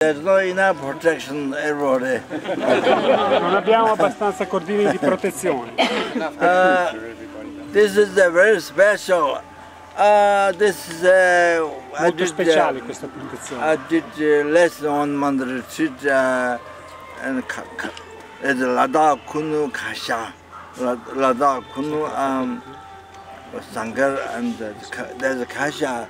There's not enough protection everywhere. Non abbiamo abbastanza cordini di protezione. This is a very special. This is Molto speciale questa protezione. I did less than 1 month retreat and at Ladakh Kunu Kasha, Ladakh Kunu Sangar, and there's a Kasha.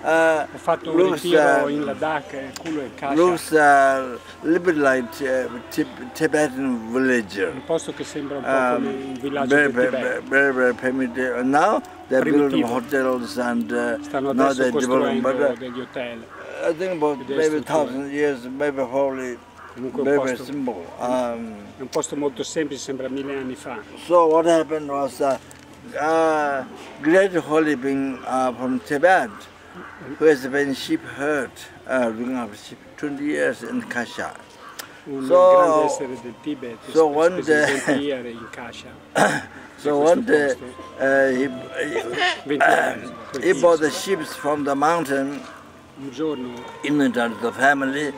Ho fatto un ritiro in Ladakh, Kulu e Kasha. Looks a little bit like Tibetan village. Un posto che sembra un po' come un villaggio del Tibet. Very primitive. Now they're building hotels and now they're developing. But degli hotel. I think about maybe 1,000 years, maybe probably very simple. È un posto molto semplice, sembra 1000 anni fa. So what happened was great holy being from Tibet, who has been sheep herd, looking after sheep 20 years in Kasha. Un grande essere del Tibet, so one day, in Kasha. So one day he bought the sheep from the mountain, un giorno invited the family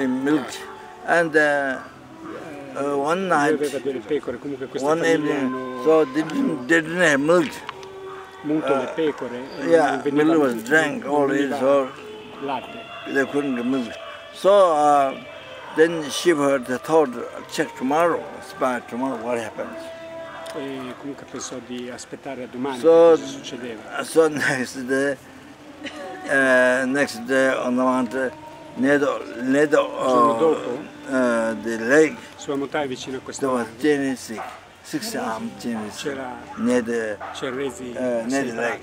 milked, and one night, one evening, so they didn't have milk. Le pecore, yeah, milk was drank already, so they couldn't get milk. So then she heard the thought, check tomorrow, spy tomorrow, what happens. E comunque pensò di aspettare a domani so, cosa succedeva. So next day on the mountain, near the lake, sulla montagna vicino a questa there was Genesis. 6 armed Genesis near the lake.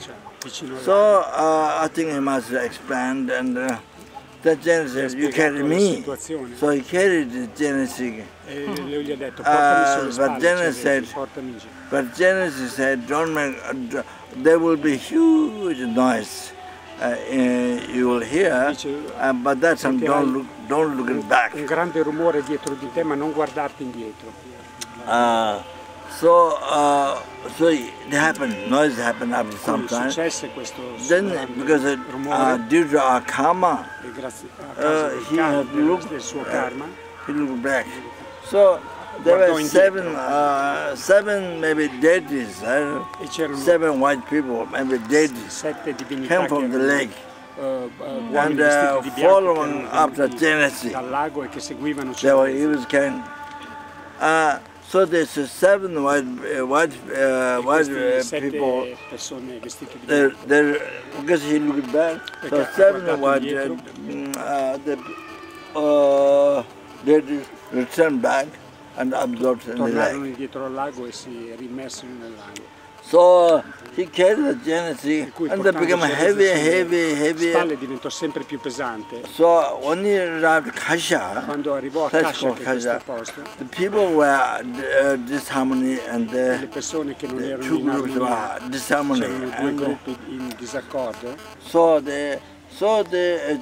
So I think he must expand, and the Genesis said, you carry me. So he carried the Genesis. But Genesis said, don't make, there will be huge noise. You will hear, but that time don't look back. Un grande rumore dietro di te, ma non guardarti indietro. So it happened, noise happened after some time. Then, because due to our karma, he had looked back. So there were seven maybe deities, 7 white people, maybe deities, came from the lake. And following after Genesis, he was carrying. So there's 7 white people. Because he looked back. So 7 white they returned back and absorbed in the lake. So he carried the Genesis and they became heavier. Diventò sempre più pesante. So when he arrived at Kasha, the people were disharmony and the 2 groups were disharmony. So the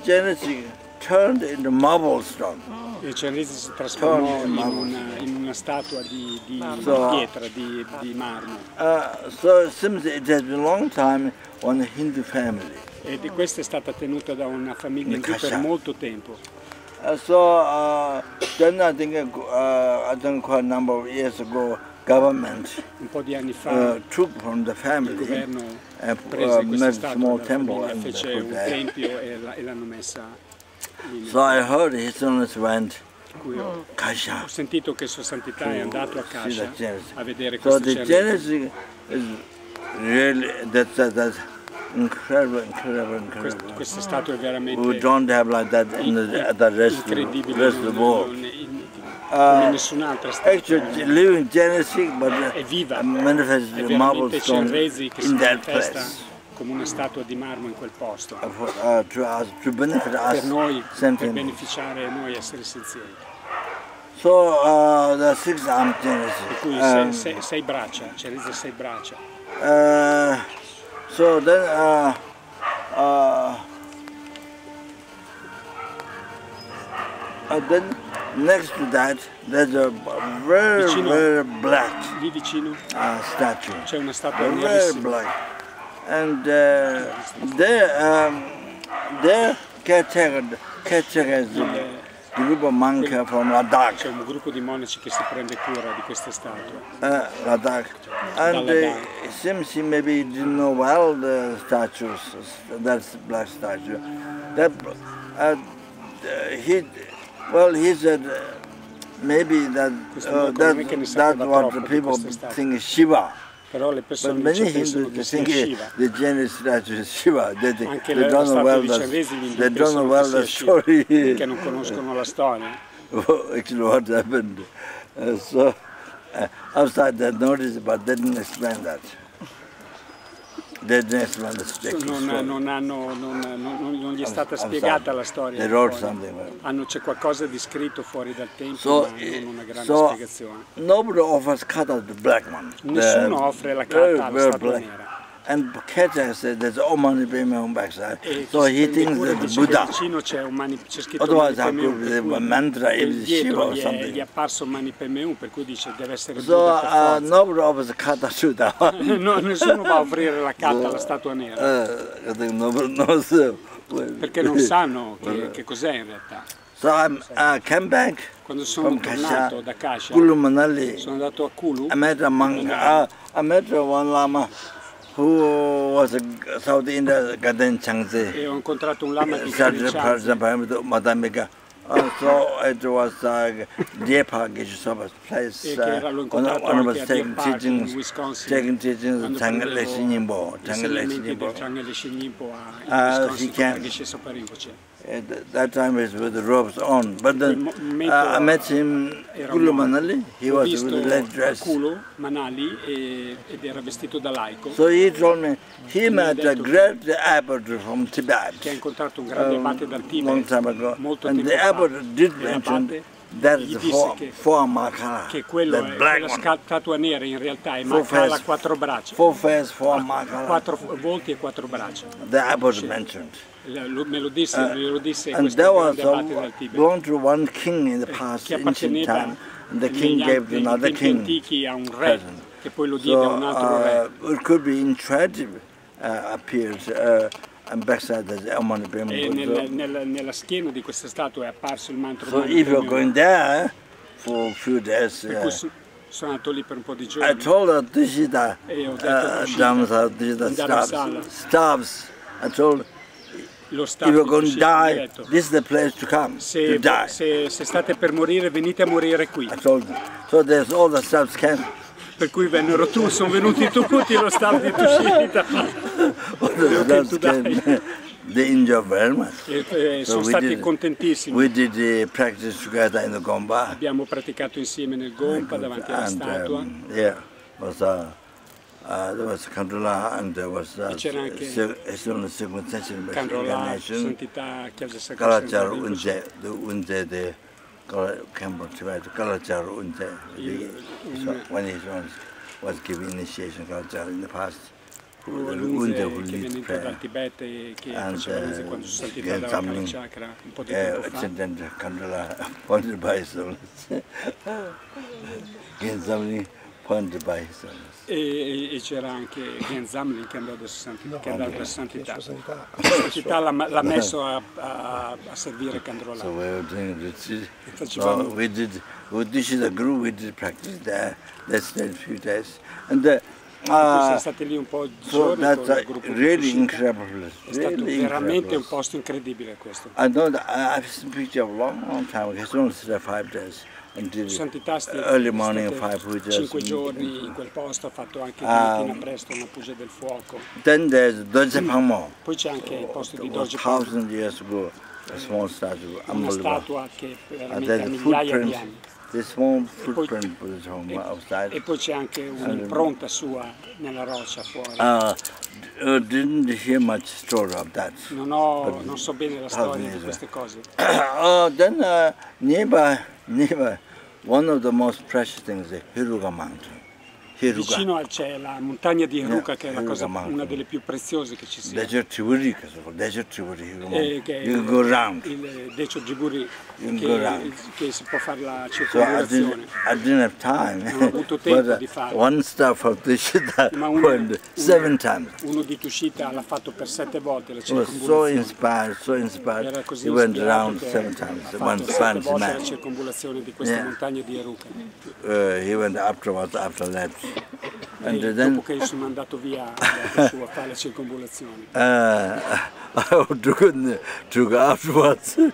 Genesis turned into marble stone. Il Genesis si trasformò in una statua di pietra, di marmo. So it seems it has been a long time on a Hindu family. E questa è stata tenuta da una famiglia indù per molto tempo. So then I think quite a number of years ago, government un po' di anni fa took from the family and made a small temple and fece un tempio e l'hanno messa. So I heard His Holiness went Kasha. Ho sentito che Sua Santità è andato a Kasha a vedere so questo the Genesis is really that's incredible. Questa statua è veramente we don't have like that in the rest of the world. Nessun'altra statua. Actually, living Genesis, but manifests the marble stone in that place. Come una statua di marmo in quel posto. To benefit us, per noi, per beneficiare noi esseri senzienti. So the 6 armed Genesis. Per cui 6 braccia, Genesis 6 braccia. So then then next to that there's a very black statue. C'è una statua very black. And their caretaker caretaker is a group of monks from Ladakh. C'è un gruppo di monaci che si prende cura di queste statue. Ladakh. And it seems he maybe didn't know well the statues, that black statue. That, he said maybe that's what the people think is Shiva. Però le But persone many pensano che Hindus sia think Shiva. the Jain statue is Shiva. They La don't know well they don't know well the story. Che non conoscono la storia. Actually, what happened. So outside that notice, but they didn't explain that. They didn't explain the story. Non gli è stata spiegata la storia. They wrote something. C'è qualcosa di scritto fuori dal tempio, ma non una grande spiegazione. Nobody offers kata to the black one. Nessuno offre la kata alla statua nera. And Kata said there's Om Mani Padme Hum backside. So he thinks that the Buddha. Vicino c'è scritto Otherwise, I could be a mantra, if Shiva or gli something. è apparso Mani Padme Hum, per cui dice deve essere So Buddha per forza. nobody offers kata to that one. No, nessuno va a offrire la kata alla statua nera. I think nobody knows. Perché non sanno che cos'è in realtà. So I came back Quando sono tornato da Kasha, Kulu Manali. sono andato a Kulu. I met a monk. I met one Lama who was a South India Gaden Changse. E ho incontrato un lama di Changse. So it was Deepa Geshe place. When I was taking teachings, Tangle Shinimbo. He came. At that time it was with the robes on. But then I met him Kulu Manali. He was with the red dress. Kulu Manali ed era vestito da laico. So he told me he met a great abbot from Tibet. Che ha incontrato un grande abate dal Tibet. Long time ago. Molto And tempo the fa. abbot did mention that is four makala. Che quello è quella statua nera in realtà è makala a quattro braccia. Four face, four makala. Quattro volti e quattro braccia. The abbot mentioned. Me lo disse And there was abate dal Tibet. belonged to one king in the past ancient time. And the king gave to another king. A un re che poi lo diede a un altro re. It could be inscribed appears and backside there's Om Mani Padme Hum. Nella schiena di questa statua è apparso il mantra. So if you're going there for a few days, sono andato lì per un po' di giorni. I told her Tishita, Dhamsa, Tishita stops. I told her, if you're going to die, this is the place to come to die. Se state per morire, venite a morire qui. I told them. So there's all the staffs came. Per cui sono venuti tutti lo staff di Tushita. They enjoy very much. Sono stati contentissimi. We did practice together in the Gompa. Abbiamo praticato insieme nel Gompa davanti alla statua. Yeah, there was Kandrula and there was Kandrula, Santità, Chiesa Sacra Kalajar Unze, the Kalajar Unze. When he was giving initiation Kalajar in the past. Unze che è venuto dal Tibet e che faceva Unze quando sono Santità dalla Kala Chakra un po' di tempo fa. Kandrula pointed by his Genzamli pointed by his e c'era anche Genzamli che andò da Santità. Santità l'ha messo a servire Kandrula. So we were doing retreat. So we did the group, we did practice there. They stayed a few days. And siamo stati lì un po' di giorni con il gruppo really incredible. È stato veramente un posto incredibile questo. I know that I've seen picture of long time ago. It's only 5 days. Santità early morning 5 pujas. 5 giorni in quel posto, ha fatto anche mattina presto una puja del fuoco. Then there's Dorje Pangmo. Poi c'è anche il posto di Dorje 1,000 years ago, a small statue, una statua che veramente ha migliaia di anni. The small footprint outside. E poi c'è anche un'impronta sua nella roccia fuori. Didn't hear much story of that. Non so bene la storia di queste cose. Then nearby, one of the most precious things is Hiruga Mountain. Vicino c'è la montagna di Heruka, che è una delle più preziose che ci sia. Desert Tributary, you go round. Il Desert Tributary che si può fare la circolazione. I didn't have time. Non ho avuto tempo di farlo. One staff of Tushita went 7 times. Uno di Tushita l'ha fatto per 7 volte la He was circonvolazione. so inspired. He went around 7 times. One fancy volte man. la circonvolazione di questa montagna di Heruka. He went afterwards, after that. And dopo che sono andato via su a fare la circonvolazione. Took afterwards to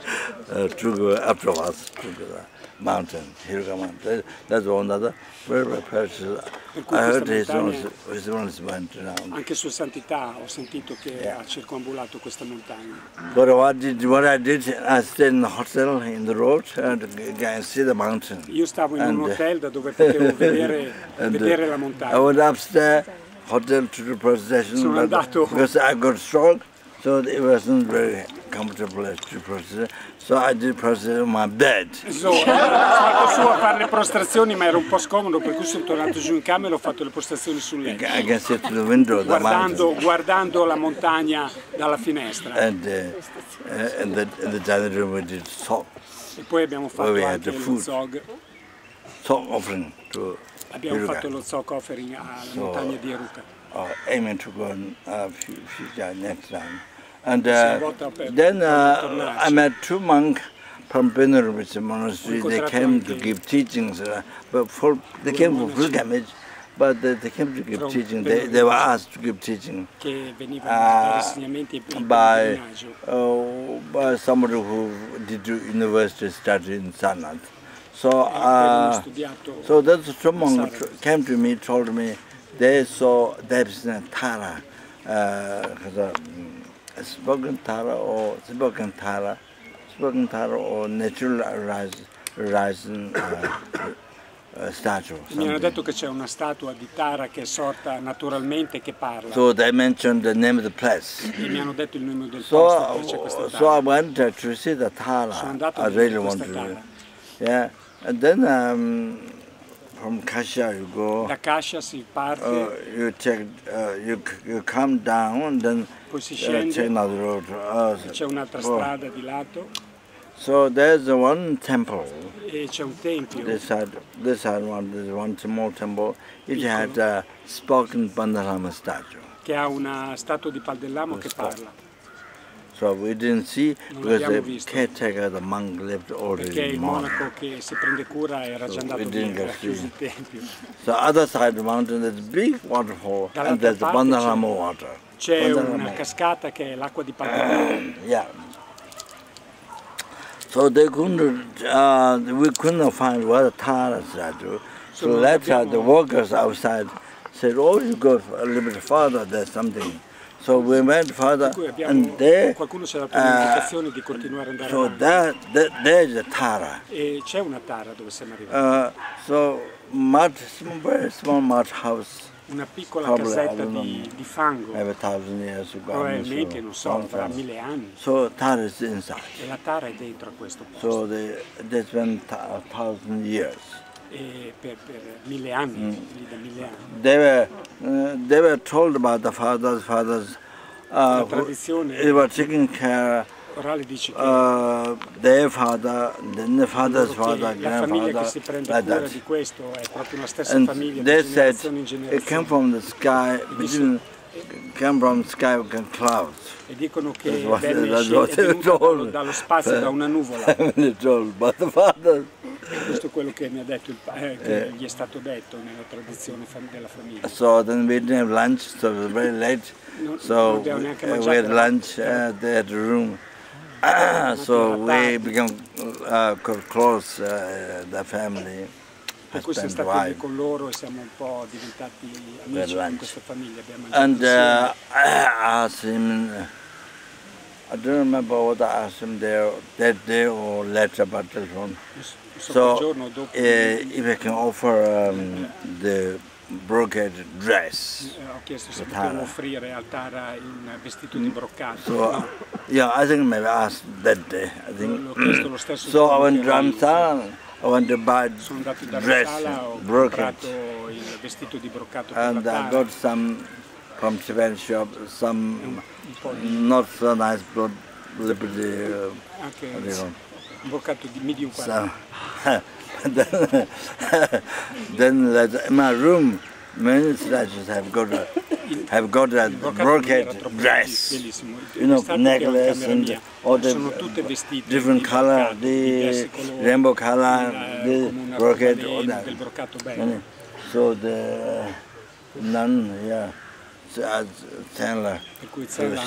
the mountain, Heruka mountain. That's one other very precious. I heard his ones went around. Anche Sua Santità ho sentito che ha circombolato questa montagna. But what I did, I stayed in the hotel in the road and see the mountain. Io stavo in un hotel da dove potevo vedere la montagna. I went upstairs, hotel to the procession, because I got stroke, so it wasn't very comfortable to process. So I did process on my bed. Sono stato su a fare le prostrazioni, ma era un po' scomodo, per cui sono tornato giù in camera e ho fatto le prostrazioni sul letto. I can see to the window, guardando la montagna dalla finestra. And the dining room we did zog. E poi abbiamo fatto anche lo zog. Zog offering to Abbiamo Heruka. fatto lo zog offering alla montagna di Heruka. Aiming to go next time. And then I met 2 monks from Sera Monastery. They came to give teachings, but they came for pilgrimage, but they came to give teaching. They were asked to give teaching by somebody who did university study in Sanat. So those 2 monks came to me, told me they saw there's a Tara, spoken Tara or natural rising statue. Mi hanno detto che c'è una statua di Tara che è sorta naturalmente, che parla. So they mentioned the name of the place. E mi hanno detto il nome del posto dove c'è questa Tara. So I went to see the Tara. Sono andato I really want to. Yeah, and then from Kasha you go. Da Kasha si parte. You come down and then poi si scende. C'è another road. C'è un'altra strada di lato. So there's one temple. E c'è un tempio. This side there's one small temple. It had a spoken Pandalama statue. Che ha una statua di Pandalama che parla. So we didn't see because the caretaker, the monk, left already. Perché il monaco che si prende cura era già andato via, era chiuso il tempio. So other side of the mountain there's a big waterfall and there's the Pandalama water. C'è una cascata che è l'acqua di Pandalama. Yeah. So they we couldn't find where the Tara statue. So later the workers outside said, "Oh, you go a little bit farther. There's something." So we went further, and there. Qualcuno ci ha dato l'indicazione di continuare ad andare so avanti. there's a Tara. E c'è una Tara dove siamo arrivati. So very small mud house. Una piccola casetta di fango. Maybe 1,000 years ago. Probabilmente, non so, fra 1000 anni. So Tara is inside. E la Tara è dentro a questo posto. So they spent 1,000 years. E per 1000 anni, lì da 1000 anni. They were told about the fathers. La tradizione they were taking care. Orale dice che Their father, then the father's father, la famiglia che si prende cura di questo è proprio una stessa famiglia. They said it came from the sky. Came from sky with clouds. E dicono che è venuto dallo spazio, da una nuvola. Questo è quello che mi ha detto che gli è stato detto nella tradizione della famiglia. So then we didn't have lunch, so it was very late. So we had lunch at the room. So we became close, the family. Per cui siamo stati lì con loro e siamo un po' diventati amici con questa famiglia. And I asked him, I don't remember what I asked him there that day or later by telephone. So if I can offer the brocade dress. Ho chiesto se potevo offrire al Tara un vestito di broccato. So, yeah, I think maybe I asked that day. I think. Lo stesso So I went to Ramsala, I went to buy sono andato da dress, Ramsala, ho brocade. comprato il vestito di broccato per and la I tara. got some from Tibetan shop, some not so nice blood liberty. Anche un broccato di medium So, quality. then in my room, many statues have got a brocade dress, you know, necklace and all the different color, the rainbow color, the brocade, all that. So the nun, yeah, so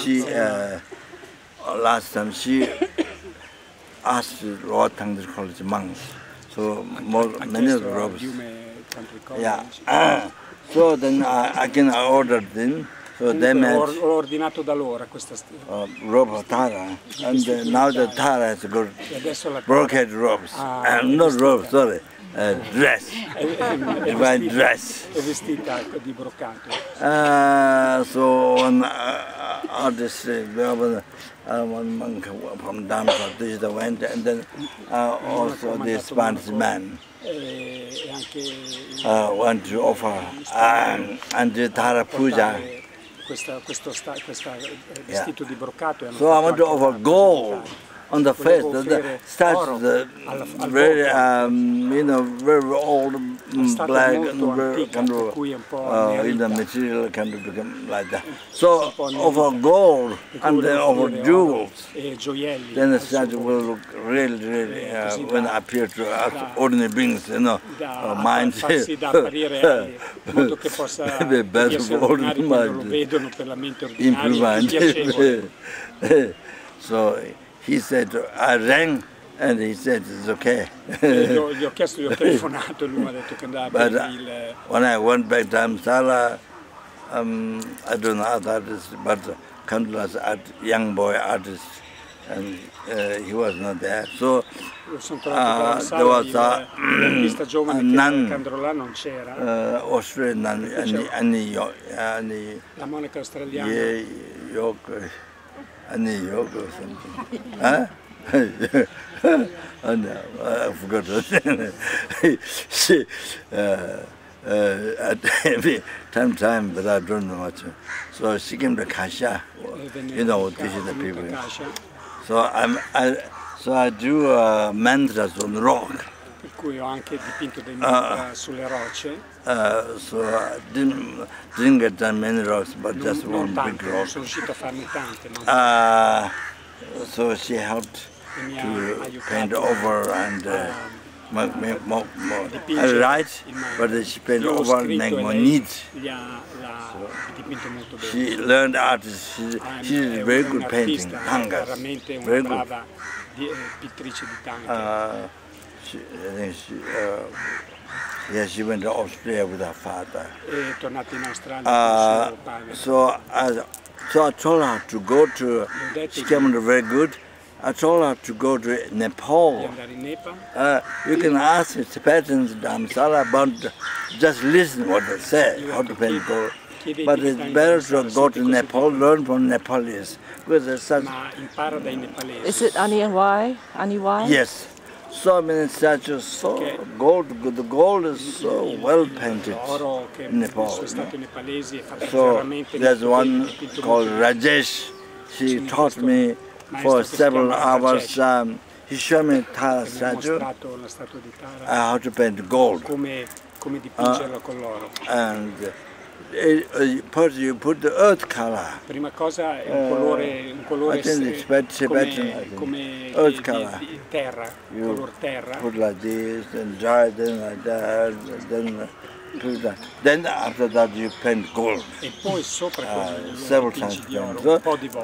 she last time she asked Lord Tang's college monks, so many of the robes. Yeah. So then again I ordered them. So they made ho ordinato da loro questa robe of Tara, and now the Tara has got brocade robes, not robes, sorry, dress, divine dress. È vestita di broccato. So one artist, one monk from down south went, and then also the Spanish man. Want to offer and the Tara Puja. Questo vestito di broccato. So I want to offer gold on the face. The statue, very you know, very old, black, and very kind of in the material kind of become like that. So offer gold and then offer jewels. Then the statue will look really, really when I appear to us ordinary beings, you know, mind. The best of ordinary mind. Improvement. So he said, I rang and he said it's okay. Gli ho chiesto, gli ho telefonato e lui mi ha detto che andava But per il... when I went back to Amsala, I don't know other artists, but Kandula's young boy artist, and he was not there. So there was a nun, Australian nun, la monaca australiana. or something. Huh? Oh no, I forgot her name. She, time, but I don't know much. So she came to Kasha, you know, teaching the people. So I do mantras on the rock. Per cui ho anche dipinto dei mantra sulle rocce. So I didn't get that many rocks, but just one big rock. Sono riuscito a farne tante. So she helped to paint over and I write, but she painted over Negmonid. She learned art. She's very good painting, tangas. Very good. Pittrice di tanga. She went to Australia with her father. È tornata in Australia con suo padre. So I told her to go to, she came very good. I told her to go to Nepal. You can ask the Tibetans, Dhammasala, about just listen what they say, how to paint gold. But it's better to go to Nepal, learn from Nepalese. Because there's such... Is it Aniwai? Yes. So many statues, so gold, the gold is so well painted in Nepal. So there's one called Rajesh. She taught me for several hours. He showed me Tara statue, how to paint gold. And first you put the earth color. Prima cosa è un colore I think it's Tibetan, come earth color. Terra, color terra. Put like this, and dry, then like that, then put that. Then after that you paint gold. E poi sopra several times. So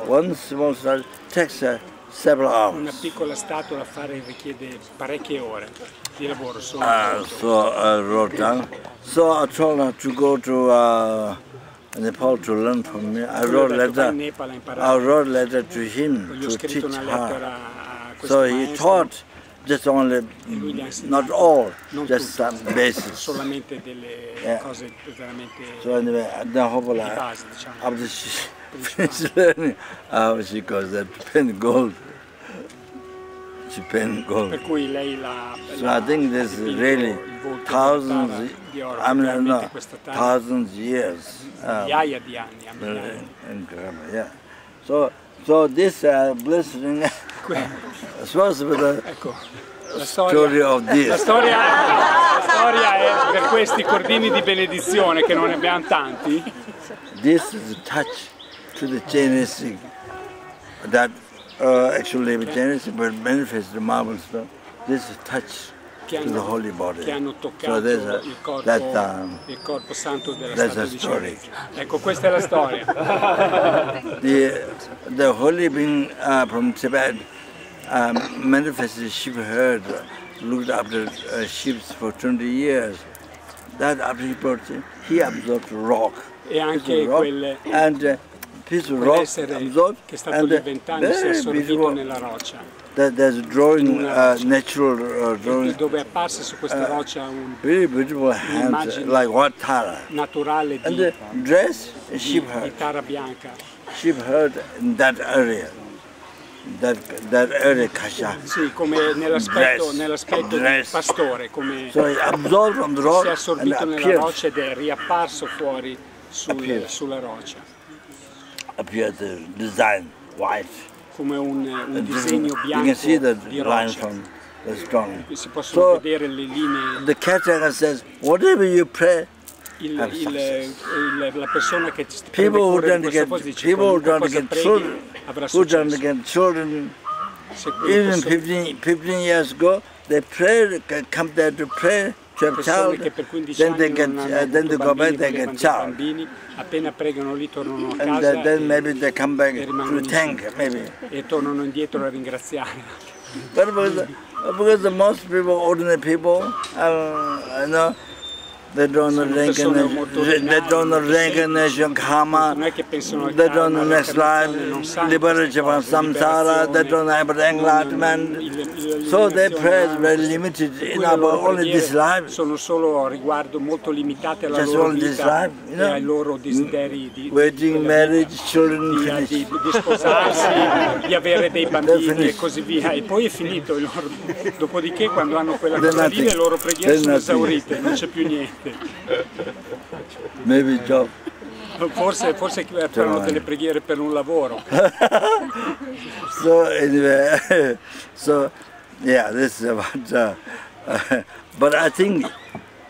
one small statue takes several hours. Una piccola statua da fare richiede parecchie ore di lavoro solo. So I wrote down. So I told her to go to Nepal to learn from me. I wrote a letter to him to teach her. So he taught just only, not all, just some basics. Solamente delle cose veramente so anyway, then hopefully after she finished learning, she goes that paint gold. Japan gold. Per cui lei So I think there's really thousands, I mean, no, thousands years. Migliaia di anni, Incredible, yeah. So this blessing supposed to be the story of this. La storia è per questi cordini di benedizione, che non ne abbiamo tanti. This is a touch to the Genesis that actually the Genesis will manifest the marble stone. This is touch to the holy body. Che hanno toccato il corpo santo della statua di Cene. Ecco, questa è la storia. The holy being from Tibet manifested sheep herd, looked after sheep for 20 years. That after he absorbed rock. E anche quel essere che è stato lì 20 anni si è assorbito nella roccia. There's a drawing, natural drawing. Dove è apparsa su questa roccia very beautiful hands, like what Tara. Naturale and the dress, sheep herd. Di Tara bianca. Sheep herd in that area. That area kasha. Sì, come nell'aspetto del pastore, come so he absorbed from the rock si è assorbito nella roccia ed è riapparso fuori sulla roccia. Appeared the design white. Come un disegno bianco. You can see the di line roccia. from the stone. Si possono vedere le linee. The caretaker says, whatever you pray. La persona che people who don't get children, even 15 years ago, they pray, come there to pray to have child, then they go back, they get child. Appena pregano lì tornano a and casa then maybe they come back to thank, maybe. E tornano indietro a ringraziare. But because the most people, ordinary people, you know, they don't know reincarnation, karma, they don't know next life, liberation from samsara, they don't have enlightenment. So their prayers are very limited in about only this life. Sono solo riguardo molto limitate alla loro vita e ai loro desideri di wedding, marriage, children, di sposarsi, di avere dei bambini e così via. E poi è finito. Dopodiché quando hanno quella cosa lì le loro preghiere sono esaurite, non c'è più niente. Maybe job. Forse faranno delle preghiere per un lavoro. So anyway, so yeah, this is about. But I think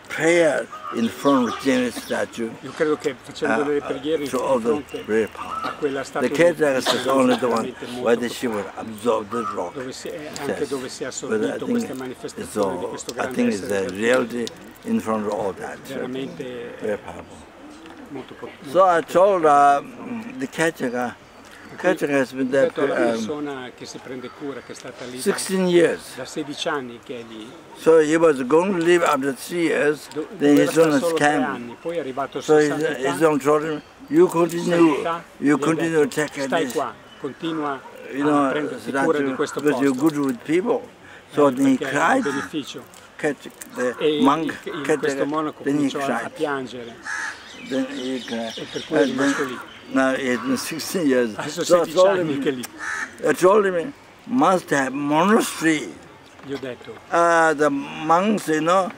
prayer in front of Genesis statue. Io credo che facendo delle preghiere in fronte a quella statua the caretaker is only the one where the she would absorb the rock. Anche dove si è assorbito queste manifestazioni di questo grande I think it's the reality in front of all that. Veramente very powerful. Molto potente. So I told the caretaker has been there for la persona che si prende cura, che è stata lì 16 years. Da 16 anni che è lì. So he was going to leave after 3 years. Then his son came. Poi è arrivato a so his son told him, you continue to take care of stai this. qua, continua a prenderti cura di questo because posto. you're good with people. So then he cried. The monk, questo monaco cominciò a piangere. Then he cried. E per cui è rimasto lì. Now he's been 16 years. Adesso So 16 anni che è lì. I told him, must have monastery. Gli ho detto. The monks, you know,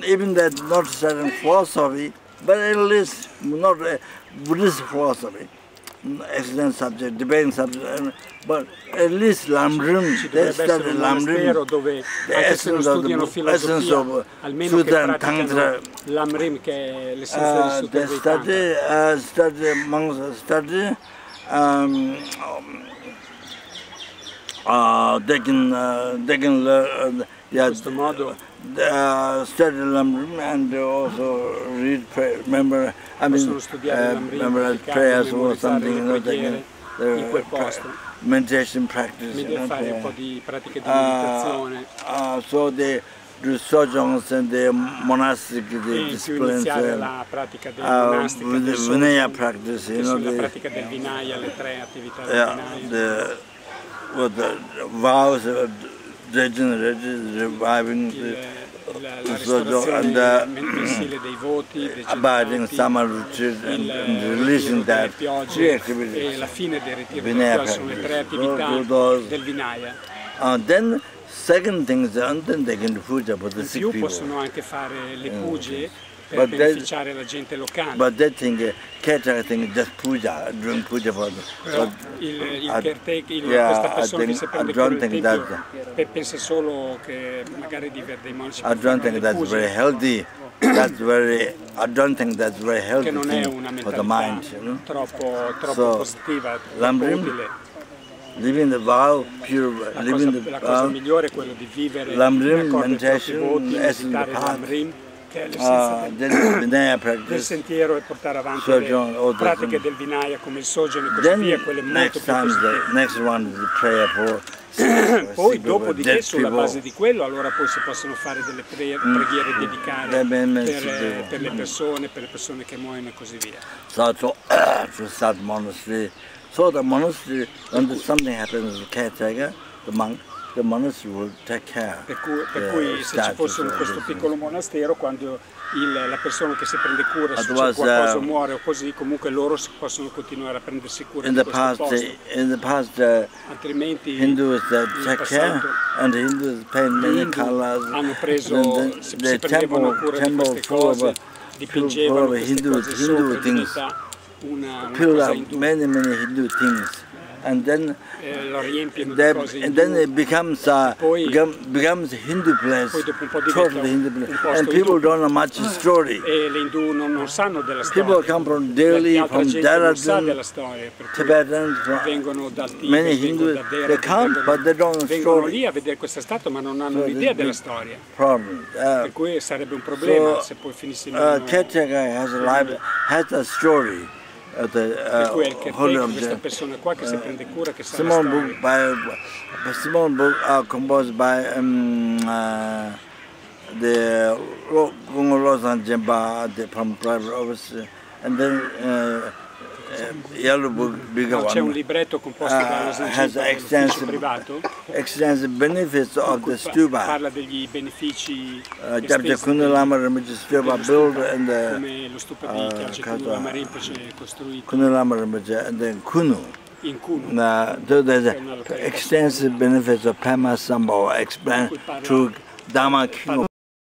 even that not certain philosophy, but at least not a Buddhist philosophy, excellent subject, debating subject, but at least Lamrim, they study Lamrim, the essence of almeno che Sutra Tantra. Lamrim, che è l'essenza di Sutra monks study. They can learn, questo modo study Lamrim and also read, remember prayers or something, you know, they can, meditation practice. Fare un po' di pratiche di meditazione. So they do sojongs and the monastic disciplines, la pratica del monastico, with the Vinaya practice, you know, la pratica del Vinaya, le 3 attività del Vinaya. With the vows of reviving la restorazione mensile dei voti, abiding summer retreat and releasing that. E la fine dei ritiri sono le 3 attività del Vinaya. Then second thing is then they can do puja for the sick people. Possono anche fare le puge per beneficiare la gente locale. But they think caretaker think just puja, doing puja for them. Questa persona che si prende cura del tempio pensa solo che magari di avere dei monaci. I don't think that's very healthy. I don't think that's very healthy for the mind. Troppo positiva, troppo utile. Living the vow, pure, la cosa migliore è quello di vivere Lamrim meditation, meditare Lamrim, che è l'essenza del sentiero, e portare avanti le pratiche del Vinaya come il Sojourn e così via, quelle molto più positive. Next one is the prayer for poi dopodiché sulla base di quello allora poi si possono fare delle preghiere dedicate per le persone che muoiono e così via. So start monastery. So the monastery, when something happens to the caretaker, the monk, the monastery will take care. Per cui se ci fosse questo piccolo monastero, quando la persona che si prende cura se qualcosa muore o così, comunque loro possono continuare a prendersi cura di questo posto. In the past, altrimenti Hindus take care, and the Hindus paint many colors. Hanno preso, si prendevano cura di queste cose, dipingevano queste cose sopra divinità. Fill up many Hindu things, and then it becomes Hindu place, totally Hindu place, and people don't know much story. People come from Delhi, from Dehradun, Tibetan, from many Hindus. They come, but they don't know story. Vengono lì a vedere questa statua, ma non hanno un'idea della storia. Per cui sarebbe un problema se poi finissimo. Caretaker has a story. Per cui è il caretaker, questa persona qua che si prende cura, che sa la storia. Small book composed by the Rosan Jemba from private office, and then yellow book, bigger one. C'è un libretto composto da Rosan Jemba, ufficio privato. Extensive benefits of the stupa. Parla degli benefici Lama Rinpoche stupa built and come lo stupa di Lama Rinpoche costruito. Lama Rinpoche and then Kunu. In Kunu. There's extensive benefits of Pema Sambhava explained through Dhamma King